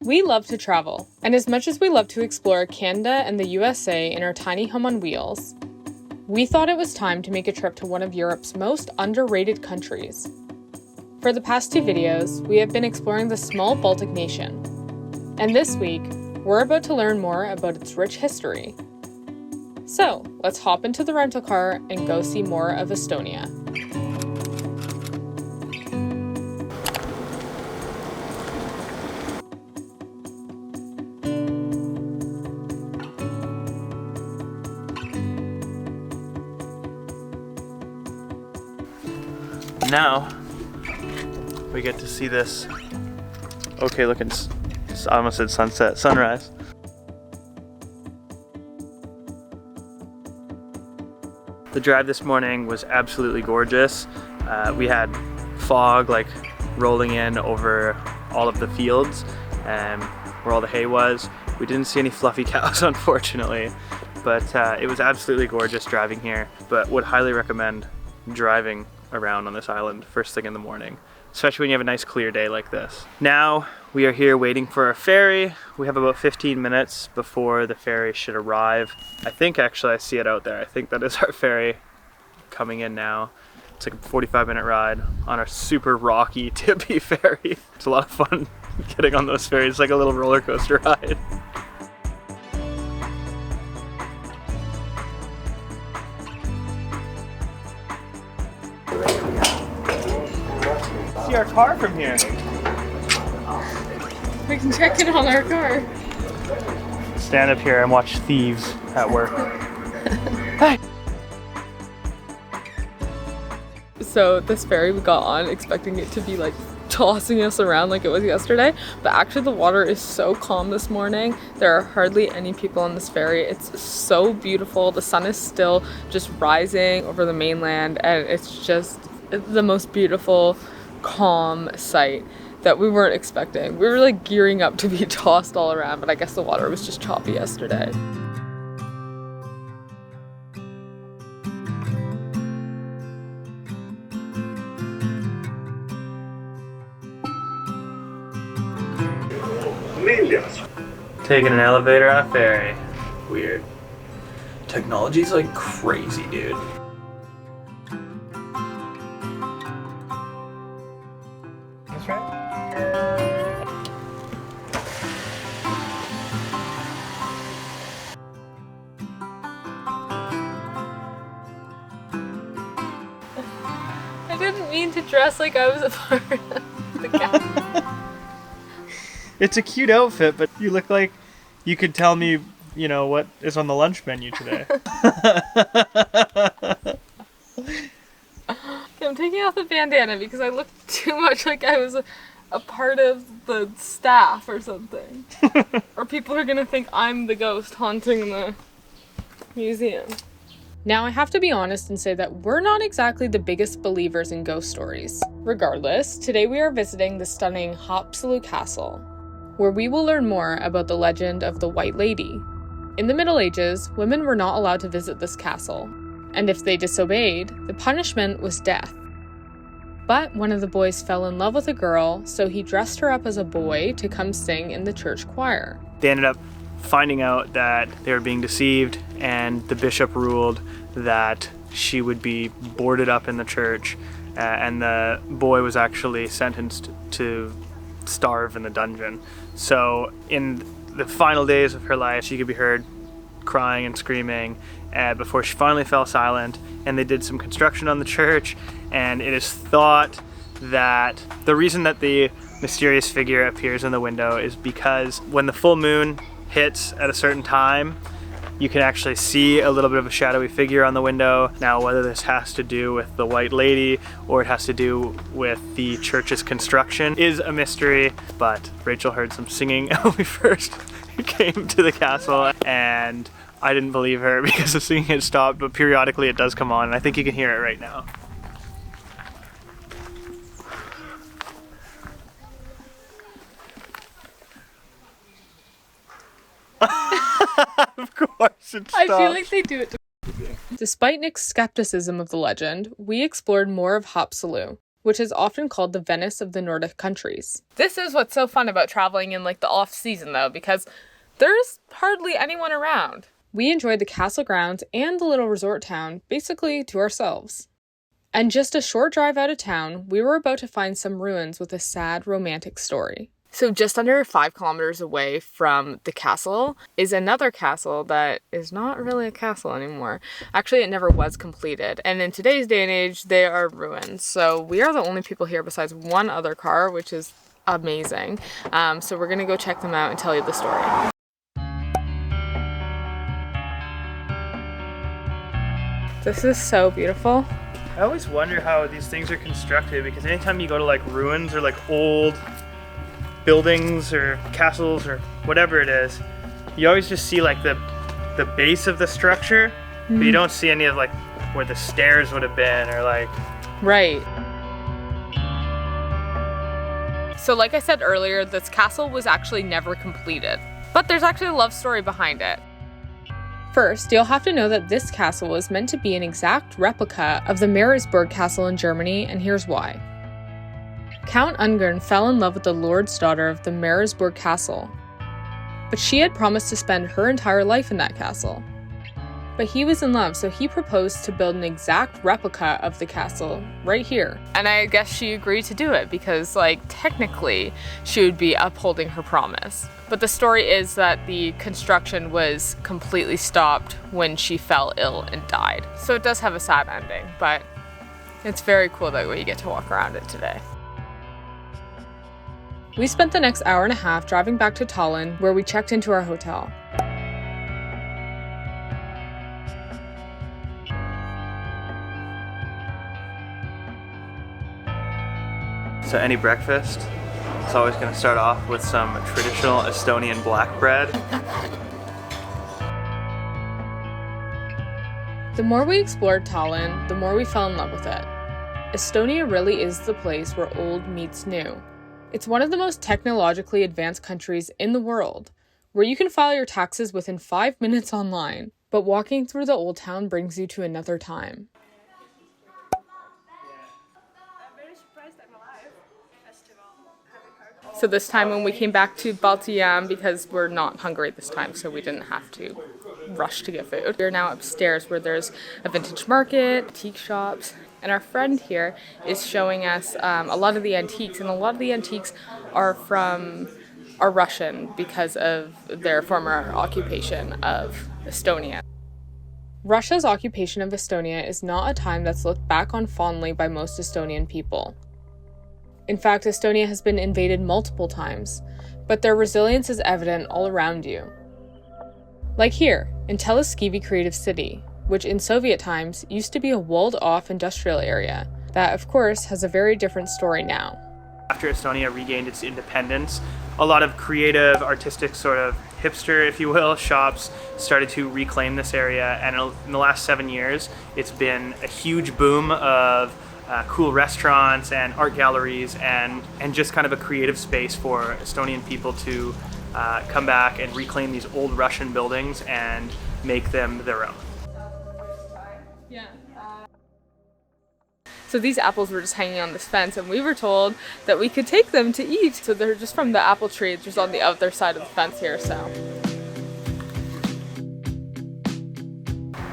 We love to travel, and as much as we love to explore Canada and the USA in our tiny home on wheels, we thought it was time to make a trip to one of Europe's most underrated countries. For the past 2 videos, we have been exploring the small Baltic nation, and this week, we're about to learn more about its rich history. So, let's hop into the rental car and go see more of Estonia. Now we get to see this okay looking, I almost said sunrise. The drive this morning was absolutely gorgeous. We had fog like rolling in over all of the fields where all the hay was. We didn't see any fluffy cows unfortunately, but it was absolutely gorgeous driving here, but would highly recommend driving around on this island first thing in the morning, especially when you have a nice clear day like this. Now we are here waiting for our ferry. We have about 15 minutes before the ferry should arrive. I think actually I see it out there. I think that is our ferry coming in now. It's like a 45-minute ride on our super rocky, tippy ferry. It's a lot of fun getting on those ferries. It's like a little roller coaster ride. See our car from here. We can check in on our car. Stand up here and watch thieves at work. Hey! So this ferry we got on expecting it to be like tossing us around like it was yesterday, but actually the water is so calm this morning. There are hardly any people on this ferry. It's so beautiful. The sun is still just rising over the mainland, and it's just the most beautiful, calm sight that we weren't expecting. We were like gearing up to be tossed all around, but I guess the water was just choppy yesterday. Taking an elevator on a ferry. Weird. Technology's like crazy, dude. That's right. I didn't mean to dress like I was a part of the cast. It's a cute outfit, but you look like you could tell me, you know, what is on the lunch menu today. I'm taking off the bandana because I look too much like I was a part of the staff or something. Or people are gonna think I'm the ghost haunting the museum. Now I have to be honest and say that we're not exactly the biggest believers in ghost stories. Regardless, today we are visiting the stunning Haapsalu Castle, where we will learn more about the legend of the White Lady. In the Middle Ages, women were not allowed to visit this castle, and if they disobeyed, the punishment was death. But one of the boys fell in love with a girl, so he dressed her up as a boy to come sing in the church choir. They ended up finding out that they were being deceived, and the bishop ruled that she would be boarded up in the church, and the boy was actually sentenced to starve in the dungeon. So in the final days of her life, she could be heard crying and screaming before she finally fell silent, and they did some construction on the church, and it is thought that the reason that the mysterious figure appears in the window is because when the full moon hits at a certain time, you can actually see a little bit of a shadowy figure on the window. Now, whether this has to do with the White Lady or it has to do with the church's construction is a mystery, but Rachel heard some singing when we first came to the castle, and I didn't believe her because the singing had stopped, but periodically it does come on, and I think you can hear it right now. Of course it stopped. I feel like they do it to... Despite Nick's skepticism of the legend, we explored more of Haapsalu, which is often called the Venice of the Nordic countries. This is what's so fun about traveling in like the off season though, because there's hardly anyone around. We enjoyed the castle grounds and the little resort town basically to ourselves. And just a short drive out of town, we were about to find some ruins with a sad romantic story. So just under 5 kilometers away from the castle is another castle that is not really a castle anymore. Actually, it never was completed. And in today's day and age, they are ruins. So we are the only people here besides one other car, which is amazing. So we're gonna go check them out and tell you the story. This is so beautiful. I always wonder how these things are constructed, because anytime you go to like ruins or like old buildings or castles or whatever it is, you always just see like the base of the structure, but you don't see any of like where the stairs would have been or like... Right. So like I said earlier, this castle was actually never completed, but there's actually a love story behind it. First, you'll have to know that this castle was meant to be an exact replica of the Meeresburg Castle in Germany, and here's why. Count Ungern fell in love with the lord's daughter of the Meeresburg Castle, but she had promised to spend her entire life in that castle. But he was in love, so he proposed to build an exact replica of the castle right here. And I guess she agreed to do it because, like, technically she would be upholding her promise. But the story is that the construction was completely stopped when she fell ill and died. So it does have a sad ending, but it's very cool that we get to walk around it today. We spent the next hour and a half driving back to Tallinn, where we checked into our hotel. So any breakfast, it's always going to start off with some traditional Estonian black bread. The more we explored Tallinn, the more we fell in love with it. Estonia really is the place where old meets new. It's one of the most technologically advanced countries in the world, where you can file your taxes within 5 minutes online, but walking through the old town brings you to another time. So this time when we came back to Balti Jaam, because we're not hungry this time, so we didn't have to rush to get food. We're now upstairs where there's a vintage market, antique shops, and our friend here is showing us a lot of the antiques, and a lot of the antiques are Russian because of their former occupation of Estonia. Russia's occupation of Estonia is not a time that's looked back on fondly by most Estonian people. In fact, Estonia has been invaded multiple times, but their resilience is evident all around you. Like here, in Teleskivi Creative City, which in Soviet times used to be a walled-off industrial area that, of course, has a very different story now. After Estonia regained its independence, a lot of creative, artistic, sort of hipster, if you will, shops started to reclaim this area, and in the last 7 years, it's been a huge boom of cool restaurants and art galleries and just kind of a creative space for Estonian people to come back and reclaim these old Russian buildings and make them their own. Yeah. So these apples were just hanging on this fence, and we were told that we could take them to eat. So they're just from the apple tree, just on the other side of the fence here,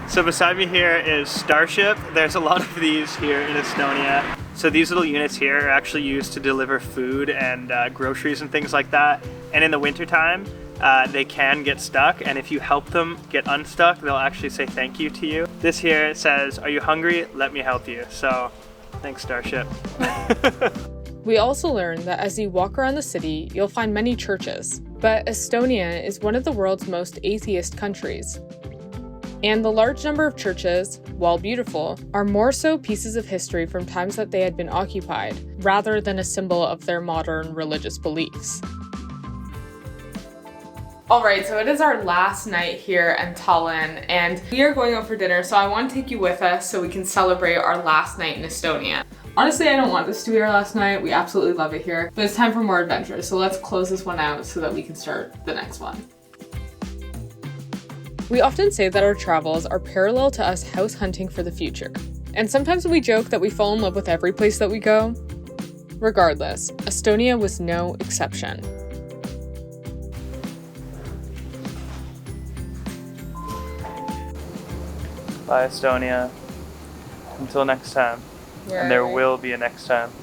So beside me here is Starship. There's a lot of these here in Estonia. So these little units here are actually used to deliver food and groceries and things like that. And in the wintertime, they can get stuck, and if you help them get unstuck, they'll actually say thank you to you. This here says, "Are you hungry? Let me help you." So thanks, Starship. We also learned that as you walk around the city, you'll find many churches. But Estonia is one of the world's most atheist countries. And the large number of churches, while beautiful, are more so pieces of history from times that they had been occupied, rather than a symbol of their modern religious beliefs. Alright, so it is our last night here in Tallinn, and we are going out for dinner, so I want to take you with us so we can celebrate our last night in Estonia. Honestly, I don't want this to be our last night. We absolutely love it here, but it's time for more adventures, so let's close this one out so that we can start the next one. We often say that our travels are parallel to us house hunting for the future. And sometimes we joke that we fall in love with every place that we go. Regardless, Estonia was no exception. Bye, Estonia. Until next time. And there will be a next time.